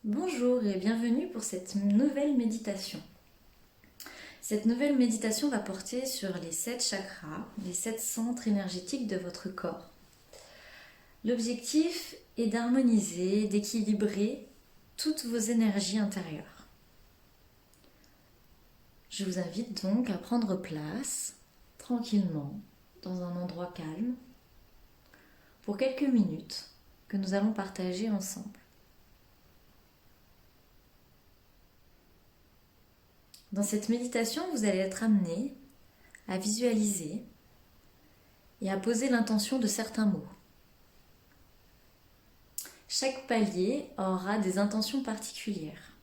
Bonjour et bienvenue pour cette nouvelle méditation. Cette nouvelle méditation va porter sur les 7 chakras, les 7 centres énergétiques de votre corps. L'objectif est d'harmoniser, d'équilibrer toutes vos énergies intérieures. Je vous invite donc à prendre place tranquillement dans un endroit calme pour quelques minutes que nous allons partager ensemble. Dans cette méditation, vous allez être amené à visualiser et à poser l'intention de certains mots. Chaque palier aura des intentions particulières.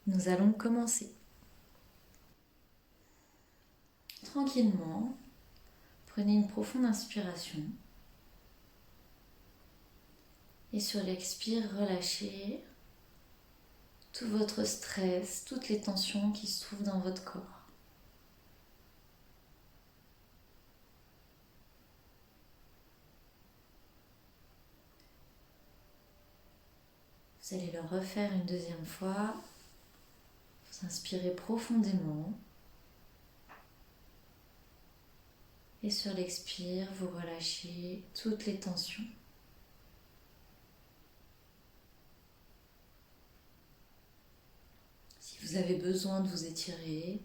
Nous allons commencer. Tranquillement, prenez une profonde inspiration et sur l'expire, relâchez tout votre stress, toutes les tensions qui se trouvent dans votre corps. Vous allez le refaire une deuxième fois. Vous inspirez profondément. Et sur l'expire, vous relâchez toutes les tensions. Si vous avez besoin de vous étirer,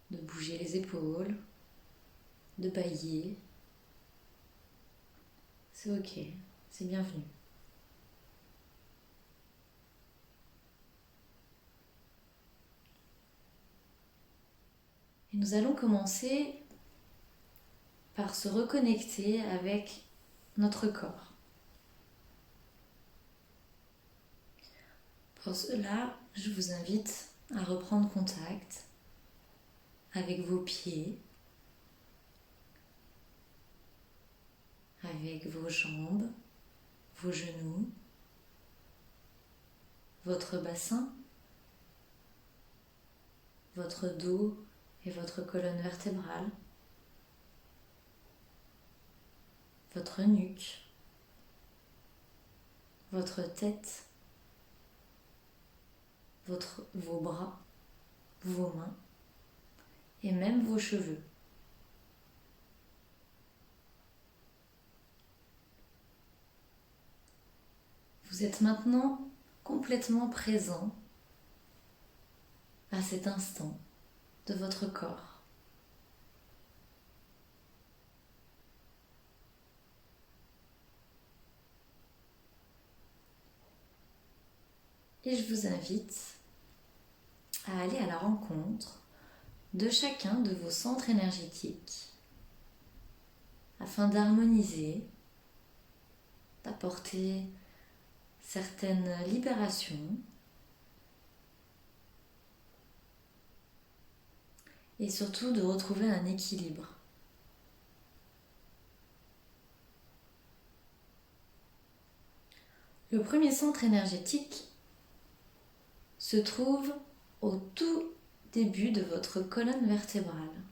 de bouger les épaules, de bâiller, c'est ok, c'est bienvenu. Et nous allons commencer par se reconnecter avec notre corps. Pour cela, je vous invite à reprendre contact avec vos pieds, avec vos jambes, vos genoux, votre bassin, votre dos et votre colonne vertébrale, votre nuque, votre tête, vos bras, vos mains et même vos cheveux. Vous êtes maintenant complètement présent à cet instant de votre corps. Et je vous invite à aller à la rencontre de chacun de vos centres énergétiques afin d'harmoniser, d'apporter certaines libérations et surtout de retrouver un équilibre. Le premier centre énergétique se trouve au tout début de votre colonne vertébrale,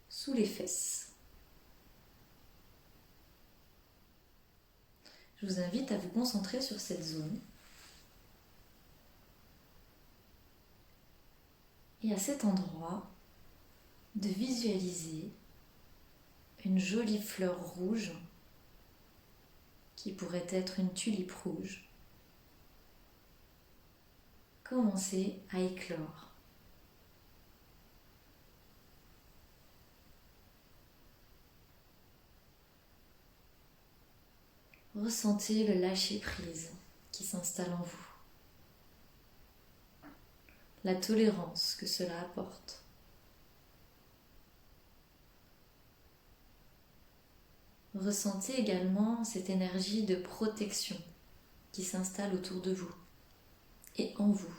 sous les fesses. Je vous invite à vous concentrer sur cette zone et à cet endroit de visualiser une jolie fleur rouge qui pourrait être une tulipe rouge commencer à éclore. Ressentez le lâcher-prise qui s'installe en vous, la tolérance que cela apporte. Ressentez également cette énergie de protection qui s'installe autour de vous et en vous.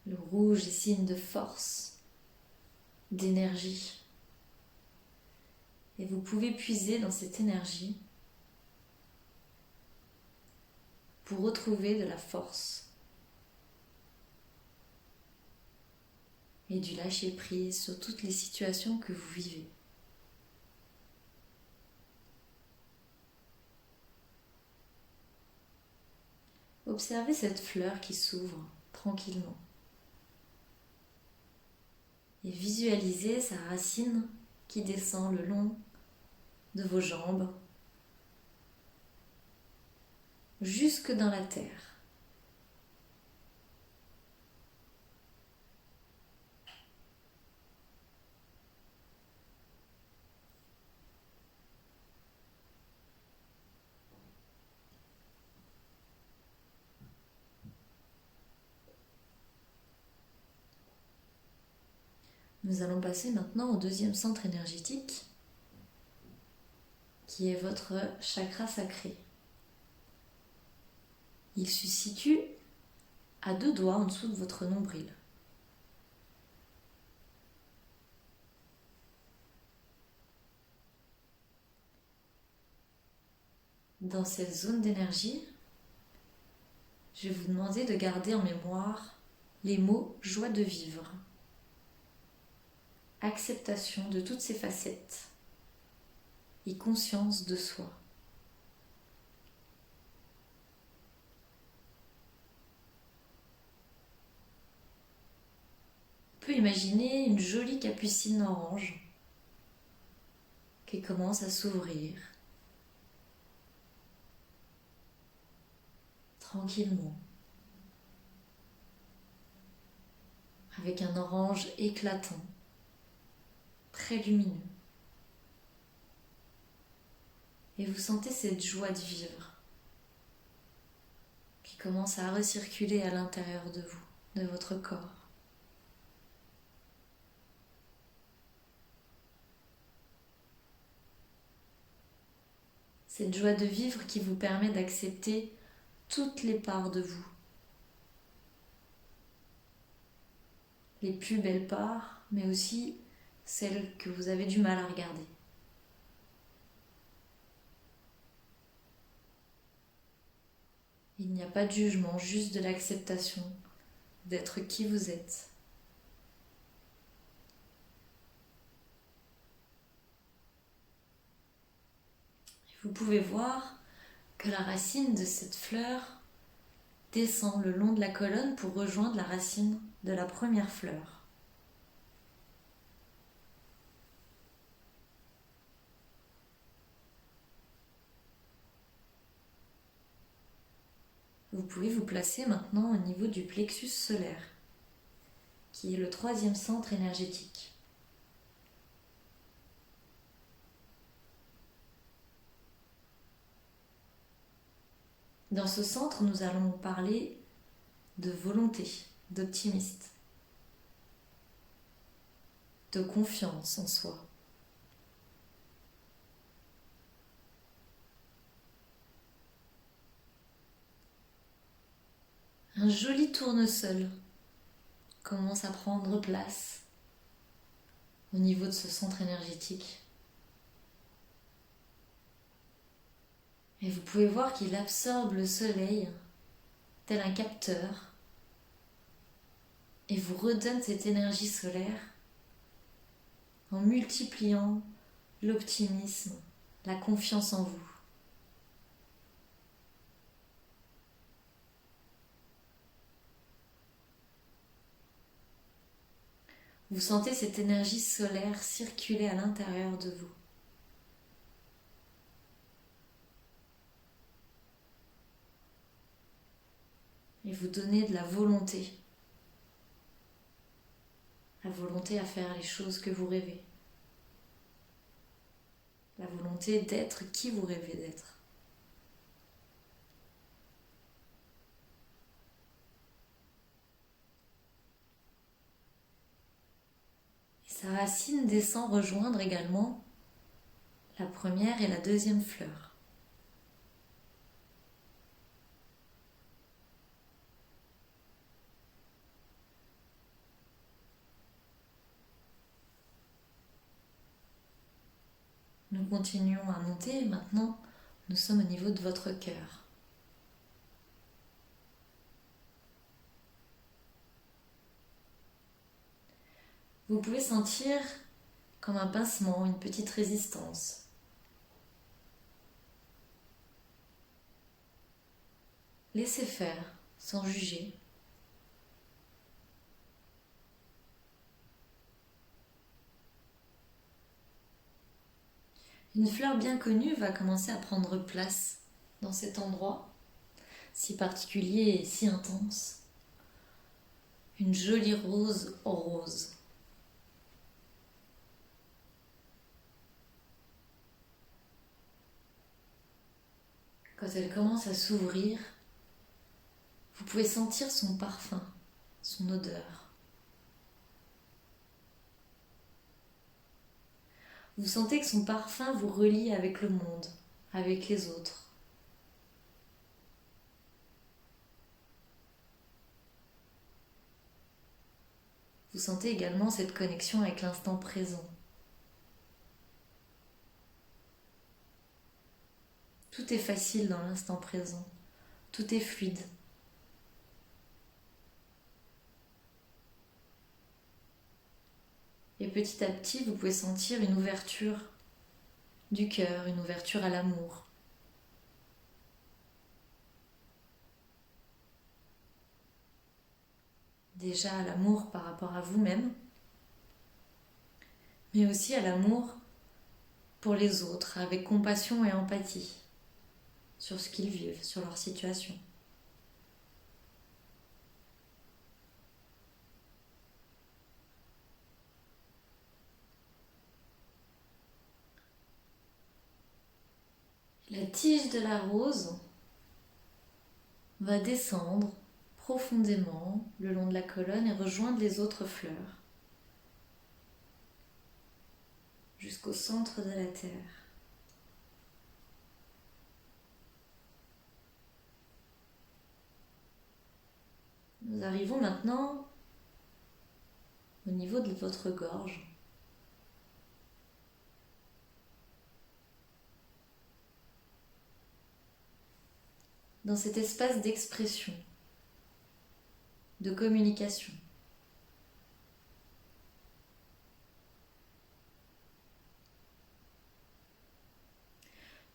Le rouge est signe de force, d'énergie. Et vous pouvez puiser dans cette énergie pour retrouver de la force, et du lâcher-prise sur toutes les situations que vous vivez. Observez cette fleur qui s'ouvre tranquillement et visualisez sa racine qui descend le long de vos jambes jusque dans la terre. Nous allons passer maintenant au deuxième centre énergétique, qui est votre chakra sacré. Il se situe à 2 doigts en dessous de votre nombril. Dans cette zone d'énergie, je vais vous demander de garder en mémoire les mots joie de vivre, acceptation de toutes ses facettes et conscience de soi. On peut imaginer une jolie capucine orange qui commence à s'ouvrir tranquillement, avec un orange éclatant, très lumineux. Et vous sentez cette joie de vivre qui commence à recirculer à l'intérieur de vous, de votre corps. Cette joie de vivre qui vous permet d'accepter toutes les parts de vous. Les plus belles parts, mais aussi celles que vous avez du mal à regarder. Il n'y a pas de jugement, juste de l'acceptation d'être qui vous êtes. Vous pouvez voir que la racine de cette fleur descend le long de la colonne pour rejoindre la racine de la première fleur. Vous pouvez vous placer maintenant au niveau du plexus solaire, qui est le 3e centre énergétique. Dans ce centre, nous allons parler de volonté, d'optimisme, de confiance en soi. Un joli tournesol commence à prendre place au niveau de ce centre énergétique. Et vous pouvez voir qu'il absorbe le soleil tel un capteur et vous redonne cette énergie solaire en multipliant l'optimisme, la confiance en vous. Vous sentez cette énergie solaire circuler à l'intérieur de vous. Et vous donner de la volonté à faire les choses que vous rêvez, la volonté d'être qui vous rêvez d'être. Et sa racine descend rejoindre également la première et la deuxième fleur. Nous continuons à monter et maintenant nous sommes au niveau de votre cœur. Vous pouvez sentir comme un pincement, une petite résistance. Laissez faire, sans juger. Une fleur bien connue va commencer à prendre place dans cet endroit, si particulier et si intense. Une jolie rose rose. Quand elle commence à s'ouvrir, vous pouvez sentir son parfum, son odeur. Vous sentez que son parfum vous relie avec le monde, avec les autres. Vous sentez également cette connexion avec l'instant présent. Tout est facile dans l'instant présent. Tout est fluide. Et petit à petit, vous pouvez sentir une ouverture du cœur, une ouverture à l'amour. Déjà à l'amour par rapport à vous-même, mais aussi à l'amour pour les autres, avec compassion et empathie sur ce qu'ils vivent, sur leur situation. La tige de la rose va descendre profondément le long de la colonne et rejoindre les autres fleurs jusqu'au centre de la terre. Nous arrivons maintenant au niveau de votre gorge. Dans cet espace d'expression, de communication.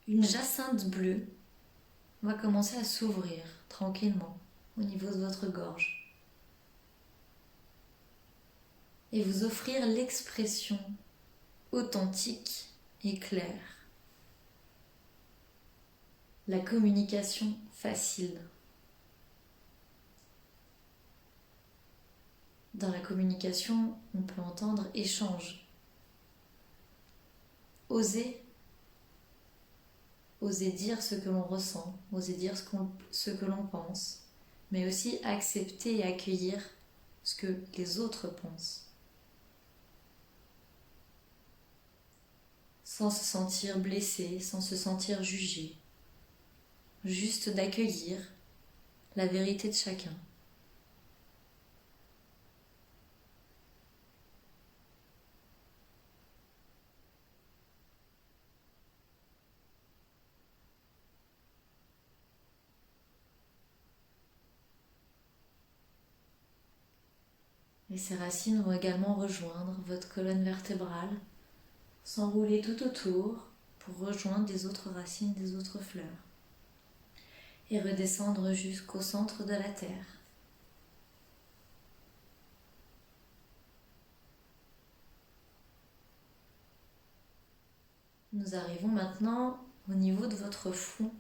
Une jacinthe bleue va commencer à s'ouvrir tranquillement au niveau de votre gorge et vous offrir l'expression authentique et claire. La communication facile. Dans la communication, on peut entendre échange. Oser dire ce que l'on ressent, oser dire ce que l'on pense, mais aussi accepter et accueillir ce que les autres pensent. Sans se sentir blessé, sans se sentir jugé. Juste d'accueillir la vérité de chacun. Et ces racines vont également rejoindre votre colonne vertébrale, s'enrouler tout autour pour rejoindre les autres racines des autres fleurs et redescendre jusqu'au centre de la terre. Nous arrivons maintenant au niveau de votre front,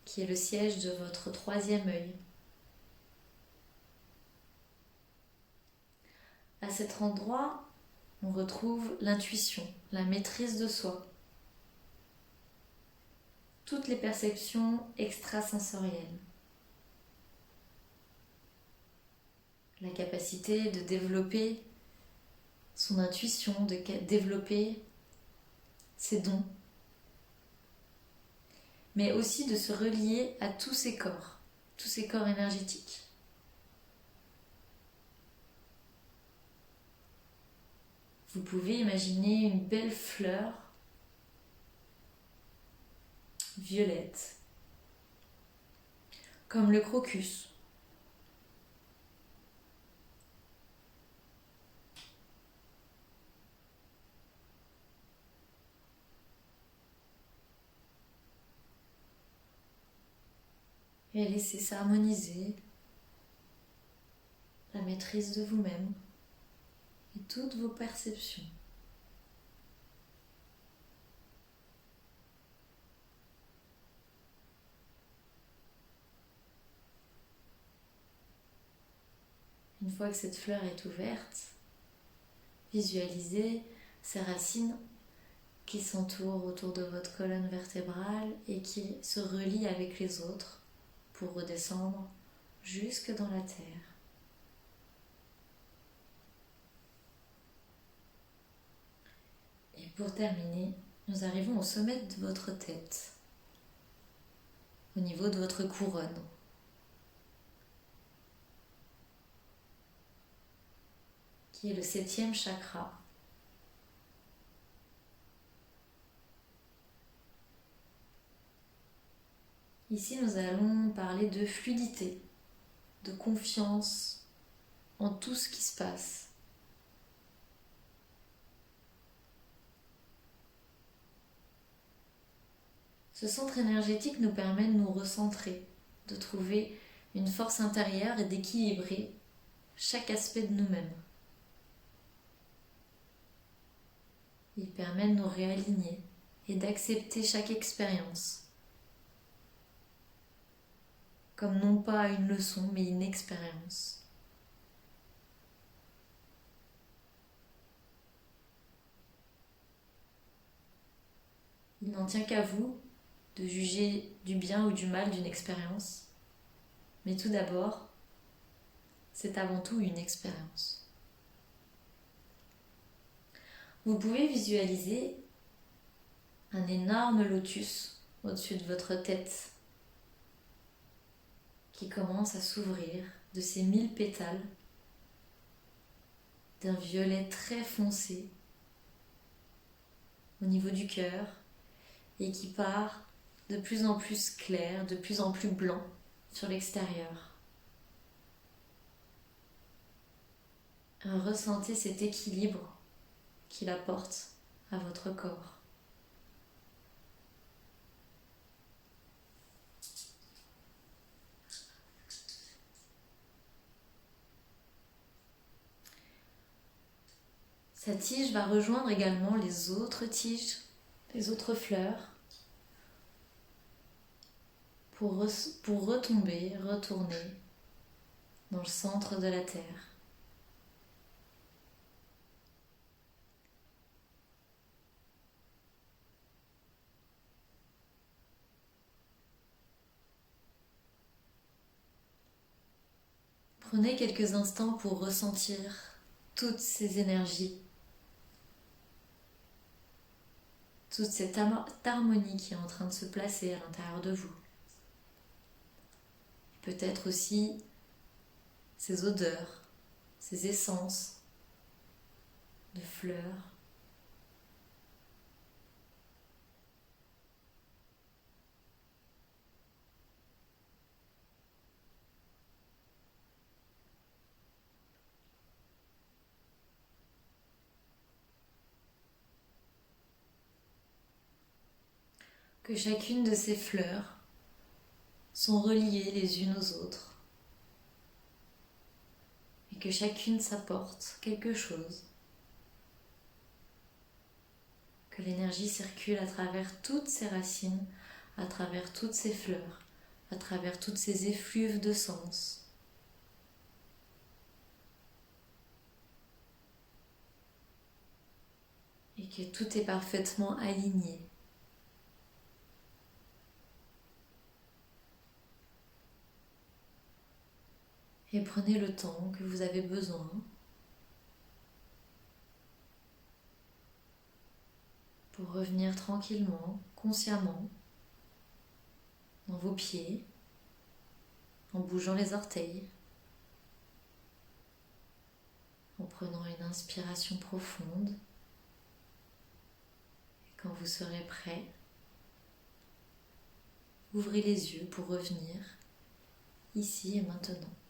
qui est le siège de votre troisième œil. À cet endroit, on retrouve l'intuition, la maîtrise de soi, toutes les perceptions extrasensorielles, la capacité de développer son intuition, de développer ses dons, mais aussi de se relier à tous ces corps énergétiques. Vous pouvez imaginer une belle fleur violette, comme le crocus. et laissez s'harmoniser la maîtrise de vous-même et toutes vos perceptions. Une fois que cette fleur est ouverte, visualisez ces racines qui s'entourent autour de votre colonne vertébrale et qui se relient avec les autres pour redescendre jusque dans la terre. Et pour terminer, nous arrivons au sommet de votre tête, au niveau de votre couronne. Qui est le 7e chakra. Ici, nous allons parler de fluidité, de confiance en tout ce qui se passe. Ce centre énergétique nous permet de nous recentrer, de trouver une force intérieure et d'équilibrer chaque aspect de nous-mêmes. Il permet de nous réaligner et d'accepter chaque expérience comme non pas une leçon mais une expérience. Il n'en tient qu'à vous de juger du bien ou du mal d'une expérience, mais tout d'abord, c'est avant tout une expérience. Vous pouvez visualiser un énorme lotus au-dessus de votre tête qui commence à s'ouvrir de ses 1000 pétales d'un violet très foncé au niveau du cœur et qui part de plus en plus clair, de plus en plus blanc sur l'extérieur. Ressentez cet équilibre qu'il apporte à votre corps. Sa tige va rejoindre également les autres tiges, les autres fleurs, pour retomber, retourner dans le centre de la terre. Prenez quelques instants pour ressentir toutes ces énergies, toute cette harmonie qui est en train de se placer à l'intérieur de vous. Peut-être aussi ces odeurs, ces essences de fleurs. Que chacune de ces fleurs sont reliées les unes aux autres et que chacune s'apporte quelque chose. Que l'énergie circule à travers toutes ces racines, à travers toutes ces fleurs, à travers toutes ces effluves de sens. Et que tout est parfaitement aligné. Et prenez le temps que vous avez besoin pour revenir tranquillement, consciemment, dans vos pieds, en bougeant les orteils, en prenant une inspiration profonde. Et quand vous serez prêt, ouvrez les yeux pour revenir ici et maintenant.